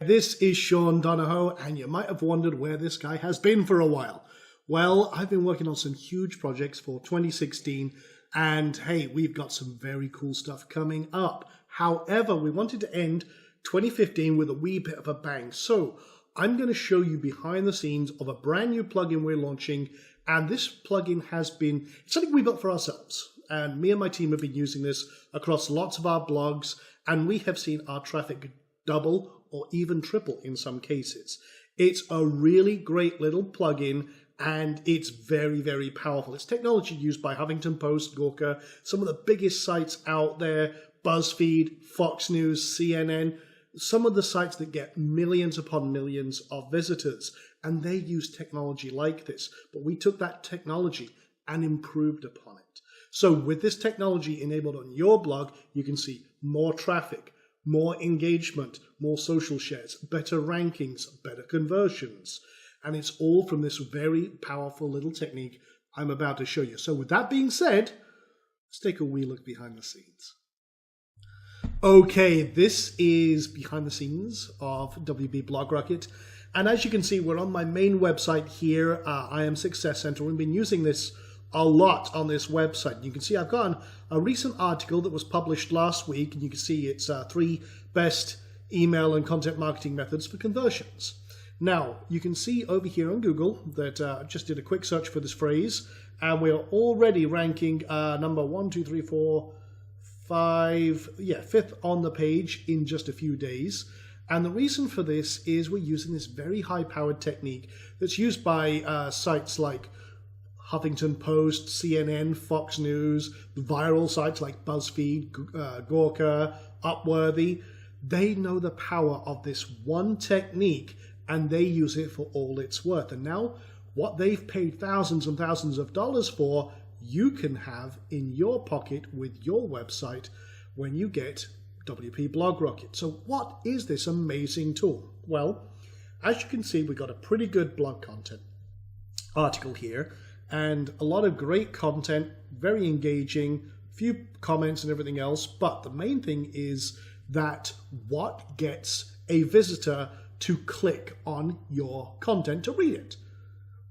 this is Sean Donahoe, and you might have wondered where this guy has been for a while. Well, I've been working on some huge projects for 2016, and hey, we've got some very cool stuff coming up. However, we wanted to end 2015 with a wee bit of a bang. So I'm going to show you behind the scenes of a brand new plugin we're launching, and this plugin has been something we built for ourselves. And me and my team have been using this across lots of our blogs, and we have seen our traffic double or even triple in some cases. It's a really great little plugin, and it's very, very powerful. It's technology used by Huffington Post, Gawker, some of the biggest sites out there, BuzzFeed, Fox News, CNN, some of the sites that get millions upon millions of visitors, and they use technology like this. But we took that technology and improved upon it. So with this technology enabled on your blog, you can see more traffic, more engagement, more social shares, better rankings, better conversions. And it's all from this very powerful little technique I'm about to show you. So with that being said, let's take a wee look behind the scenes. Okay, this is behind the scenes of WP Blog Rocket. And as you can see, we're on my main website here, I Am Success Center. We've been using this a lot on this website. You can see I've got a recent article that was published last week, and you can see it's 3 best email and content marketing methods for conversions. Now, you can see over here on Google that I just did a quick search for this phrase, and we're already ranking number 1, 2, 3, 4, 5, fifth on the page in just a few days. And the reason for this is we're using this very high-powered technique that's used by sites like Huffington Post, CNN, Fox News, viral sites like BuzzFeed, Gawker, Upworthy. They know the power of this one technique, and they use it for all it's worth. And now what they've paid thousands and thousands of dollars for, you can have in your pocket with your website when you get WP Blog Rocket. So what is this amazing tool? Well, as you can see, we've got a pretty good blog content article here, and a lot of great content, very engaging, few comments and everything else. But the main thing is that what gets a visitor to click on your content to read it?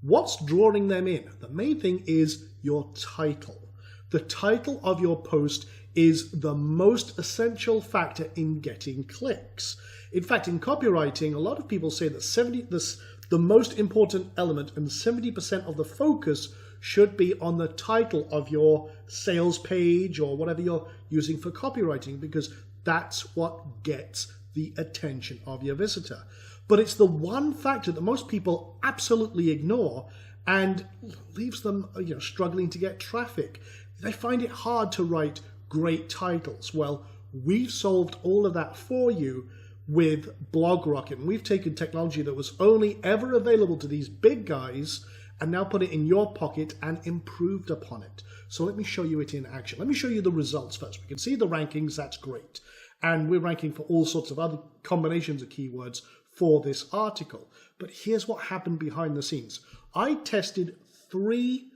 What's drawing them in? The main thing is your title. The title of your post is the most essential factor in getting clicks. In fact, in copywriting, a lot of people say that the most important element and 70% of the focus should be on the title of your sales page or whatever you're using for copywriting, because that's what gets the attention of your visitor. But it's the one factor that most people absolutely ignore and leaves them, struggling to get traffic. They find it hard to write great titles. Well, we've solved all of that for you with Blog Rocket. And we've taken technology that was only ever available to these big guys and now put it in your pocket and improved upon it. So let me show you it in action. Let me show you the results first. We can see the rankings, that's great. And we're ranking for all sorts of other combinations of keywords for this article. But here's what happened behind the scenes. I tested 3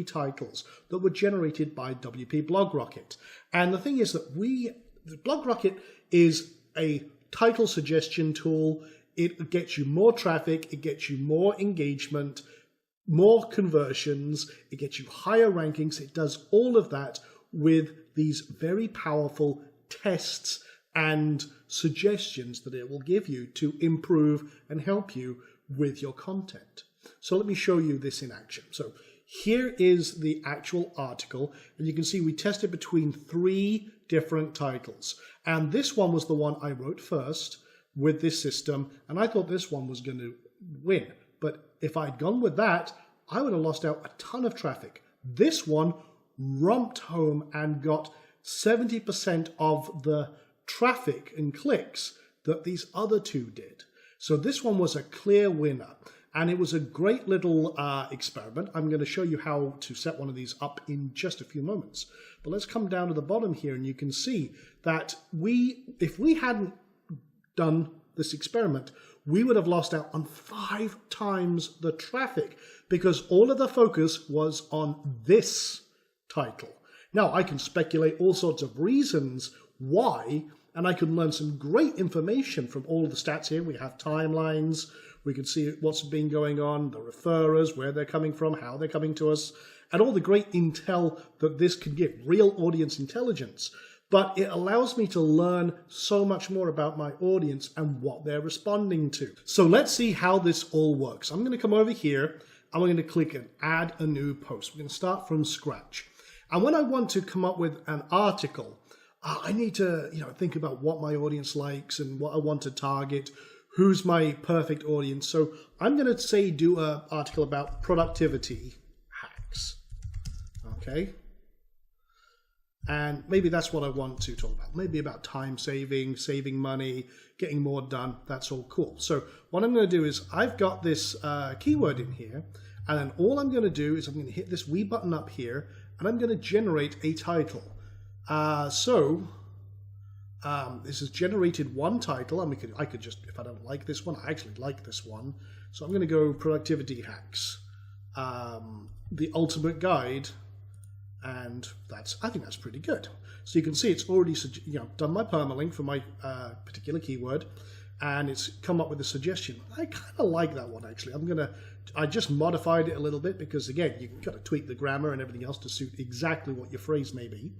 titles that were generated by WP Blog Rocket. And the thing is that Blog Rocket is a title suggestion tool. It gets you more traffic, it gets you more engagement, more conversions, it gets you higher rankings. It does all of that with these very powerful tests and suggestions that it will give you to improve and help you with your content. So let me show you this in action. So here is the actual article, and you can see we tested between 3 different titles. And this one was the one I wrote first with this system, and I thought this one was going to win. But if I'd gone with that, I would have lost out a ton of traffic. This one romped home and got 70% of the traffic and clicks that these other 2 did. So this one was a clear winner, and it was a great little experiment. I'm going to show you how to set one of these up in just a few moments. But let's come down to the bottom here, and you can see that if we hadn't done this experiment, we would have lost out on 5 times the traffic, because all of the focus was on this title. Now, I can speculate all sorts of reasons why and I can learn some great information from all of the stats here. We have timelines, we can see what's been going on, the referrers, where they're coming from, how they're coming to us, and all the great intel that this can give, real audience intelligence. But it allows me to learn so much more about my audience and what they're responding to. So let's see how this all works. I'm going to come over here, and we're going to click and add a new post. We're going to start from scratch. And when I want to come up with an article, I need to think about what my audience likes and what I want to target, who's my perfect audience. So I'm going to say do an article about productivity hacks. Okay. And maybe that's what I want to talk about. Maybe about time saving, saving money, getting more done. That's all cool. So what I'm going to do is I've got this keyword in here. And then all I'm going to do is I'm going to hit this wee button up here. And I'm going to generate a title. This has generated one title. And I could just, if I don't like this one, I actually like this one. So I'm going to go productivity hacks. The ultimate guide. And I think that's pretty good. So you can see it's already done my permalink for my particular keyword, and it's come up with a suggestion. I kind of like that one actually. I just modified it a little bit because again, you've got to tweak the grammar and everything else to suit exactly what your phrase may be.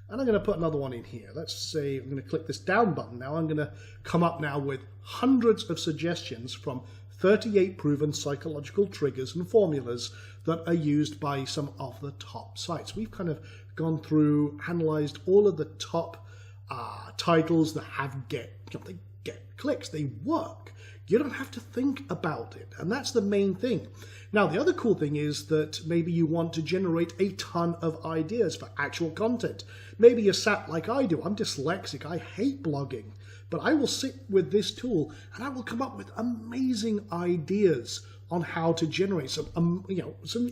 And I'm going to put another one in here. Let's say I'm going to click this down button now. I'm going to come up now with hundreds of suggestions from 38 proven psychological triggers and formulas that are used by some of the top sites. We've kind of gone through, analyzed all of the top titles that they get clicks, they work. You don't have to think about it, and that's the main thing. Now, the other cool thing is that maybe you want to generate a ton of ideas for actual content. Maybe you're sat like I do. I'm dyslexic. I hate blogging. But I will sit with this tool and I will come up with amazing ideas on how to generate some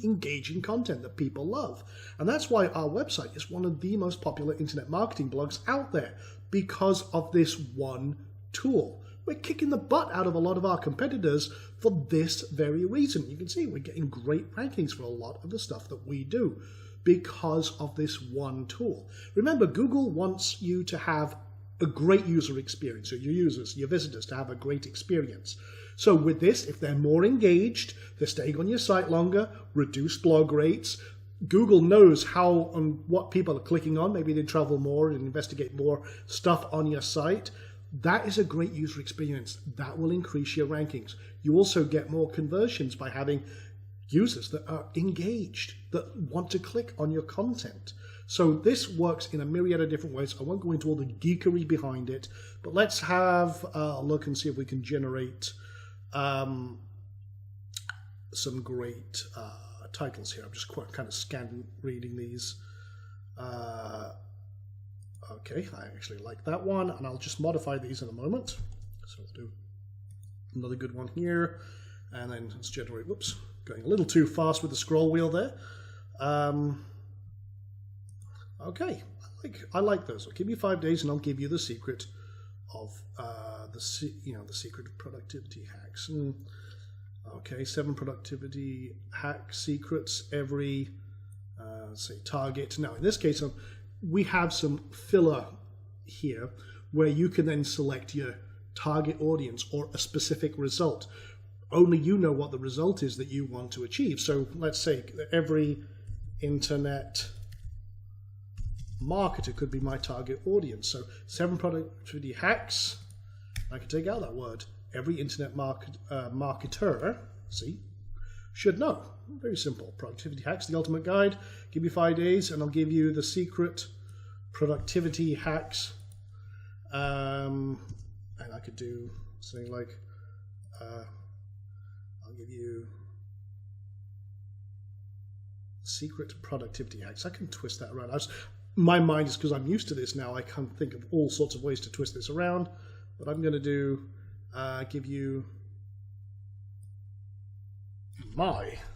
engaging content that people love. And that's why our website is one of the most popular internet marketing blogs out there, because of this one tool. We're kicking the butt out of a lot of our competitors for this very reason. You can see we're getting great rankings for a lot of the stuff that we do because of this one tool. Remember, Google wants you to have a great user experience, so your users, your visitors, to have a great experience. So with this, if they're more engaged, they're staying on your site longer, reduced blog rates, Google knows how and what people are clicking on. Maybe they travel more and investigate more stuff on your site. That is a great user experience. That will increase your rankings. You also get more conversions by having users that are engaged, that want to click on your content. So this works in a myriad of different ways. I won't go into all the geekery behind it, but let's have a look and see if we can generate some great titles here. I'm just kind of scanning, reading these. Okay, I actually like that one, and I'll just modify these in a moment. So I'll do another good one here, and then let's generate, whoops, going a little too fast with the scroll wheel there. Okay, I like those. I'll give you 5 days, and I'll give you the secret of the secret of productivity hacks. Okay, 7 productivity hack secrets every say target. Now in this case, we have some filler here where you can then select your target audience or a specific result. Only you know what the result is that you want to achieve. So let's say every internet marketer could be my target audience. So 7 productivity hacks. I can take out that word. Every internet marketer, should know. Very simple. Productivity hacks, the ultimate guide. Give me 5 days, and I'll give you the secret productivity hacks. And I could do something like, I'll give you secret productivity hacks. I can twist that around. My mind is, because I'm used to this now, I can think of all sorts of ways to twist this around. But I'm going to do, give you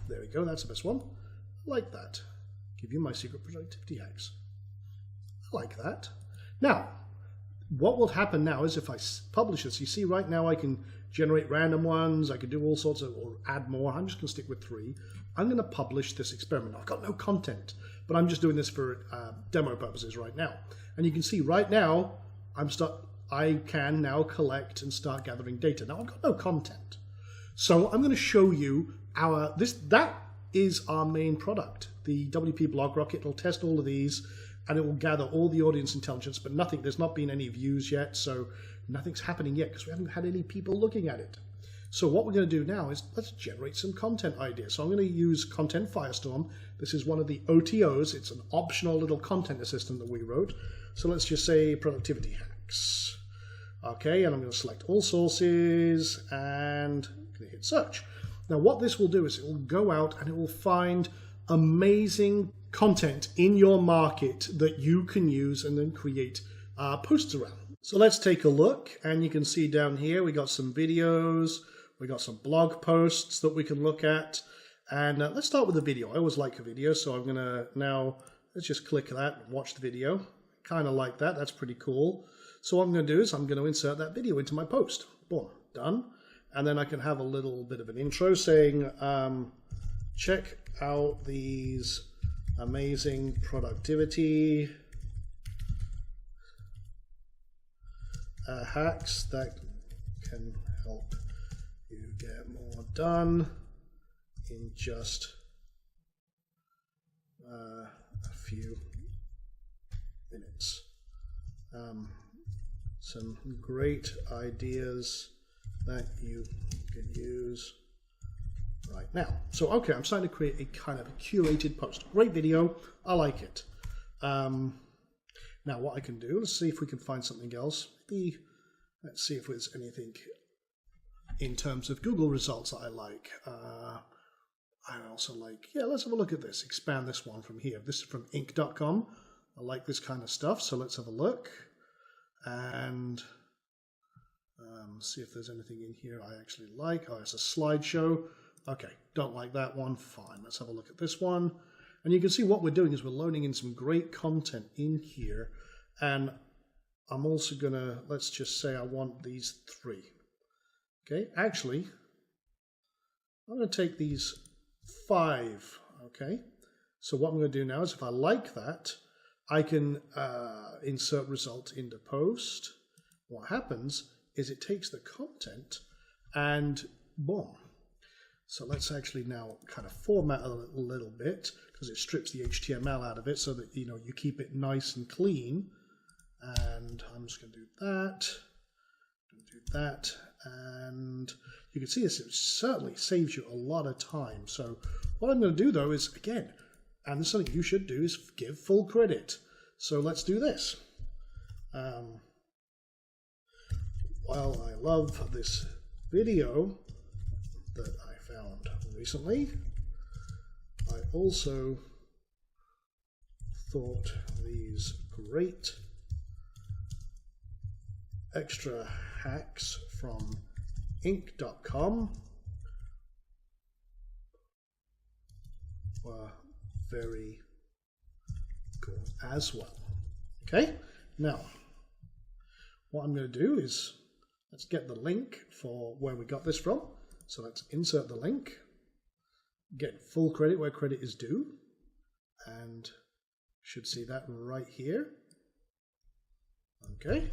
there we go, that's the best one. I like that. Give you my secret productivity hacks. I like that. Now, what will happen now is if I publish this, you see right now I can generate random ones, I can do all sorts of, or add more. I'm just going to stick with 3. I'm going to publish this experiment. I've got no content, but I'm just doing this for demo purposes right now. And you can see right now, I can now collect and start gathering data. Now I've got no content, so I'm going to show you that is our main product. The WP Blog Rocket will test all of these, and it will gather all the audience intelligence, but nothing. There's not been any views yet, so nothing's happening yet because we haven't had any people looking at it. So what we're going to do now is let's generate some content ideas. So I'm going to use Content Firestorm. This is one of the OTOs. It's an optional little content assistant that we wrote. So let's just say productivity hacks. Okay, and I'm going to select all sources and hit search. Now what this will do is it will go out and it will find amazing content in your market that you can use and then create posts around. So let's take a look, and you can see down here we got some videos. We got some blog posts that we can look at, and let's start with the video. I always like a video, so I'm gonna now, let's just click that and watch the video. Kind of like that, that's pretty cool. So what I'm gonna do is I'm gonna insert that video into my post. Boom, done. And then I can have a little bit of an intro saying, check out these amazing productivity hacks that can help you get more done in just a few minutes. Some great ideas that you can use right now. So okay, I'm starting to create a kind of a curated post. Great video, I like it. Now what I can do, let's see if we can find something else. Maybe, let's see if there's anything in terms of Google results that I like. I also like, yeah, let's have a look at this. Expand this one from here. This is from Inc.com. I like this kind of stuff, so let's have a look and see if there's anything in here I actually like. Oh, it's a slideshow. Okay, don't like that one. Fine, let's have a look at this one. And you can see what we're doing is we're loading in some great content in here. And I'm also gonna, let's just say I want these 3. Okay, actually, I'm gonna take these 5, okay? So what I'm gonna do now is if I like that, I can insert result into post. What happens is it takes the content and boom. So let's actually now kind of format a little bit because it strips the HTML out of it so that you keep it nice and clean. And I'm just going to do that, and you can see this. It certainly saves you a lot of time. So what I'm going to do though is again, and this is something you should do, is give full credit. So let's do this. While I love this video that I found recently, I also thought these great extra hacks from Inc.com were very good as well. Okay, now what I'm going to do is let's get the link for where we got this from. So let's insert the link, get full credit where credit is due, and should see that right here. Okay.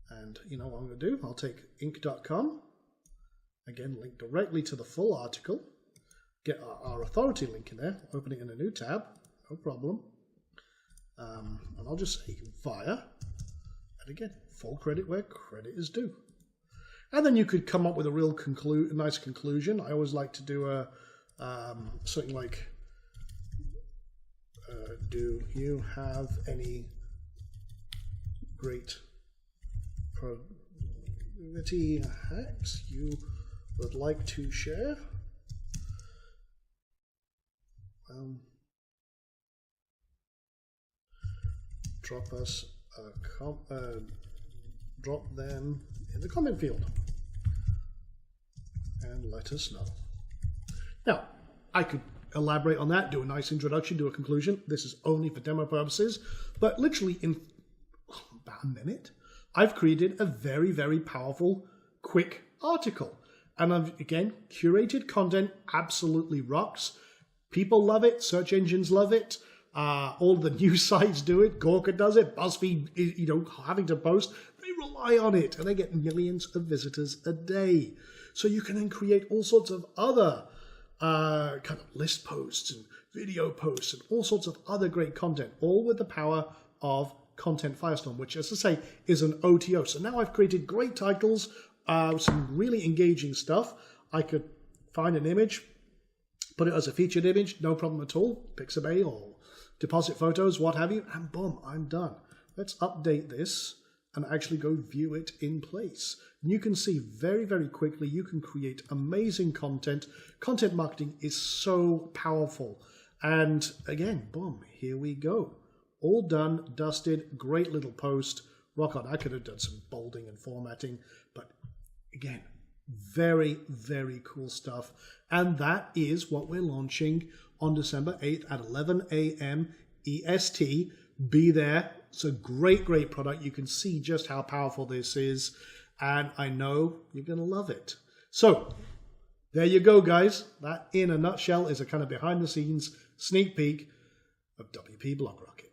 And you know what I'm going to do? I'll take Inc.com, again, link directly to the full article, get our authority link in there, open it in a new tab, no problem. And I'll just say via, and again, full credit where credit is due. And then you could come up with a real nice conclusion. I always like to do something like, do you have any great productivity hacks you would like to share? Drop us drop them in the comment field and let us know. Now, I could elaborate on that, do a nice introduction, do a conclusion. This is only for demo purposes, but literally in about a minute, I've created a very, very powerful, quick article. And I've, again, curated content, absolutely rocks. People love it, search engines love it. All the news sites do it. Gawker does it. BuzzFeed, you know, having to post. They rely on it, and they get millions of visitors a day. So you can then create all sorts of other kind of list posts and video posts and all sorts of other great content, all with the power of Content Firestorm, which, as I say, is an OTO. So now I've created great titles, some really engaging stuff. I could find an image, put it as a featured image, no problem at all, Pixabay or deposit photos, what have you, and boom, I'm done. Let's update this and actually go view it in place. And you can see very, very quickly you can create amazing content. Content marketing is so powerful. And again, boom, here we go. All done, dusted, great little post. Rock on. I could have done some bolding and formatting, but again, very, very cool stuff. And that is what we're launching on December 8th at 11 a.m. EST. Be there. It's a great, great product. You can see just how powerful this is, and I know you're going to love it. So there you go, guys. That, in a nutshell, is a kind of behind-the-scenes sneak peek of WP Blog Rocket.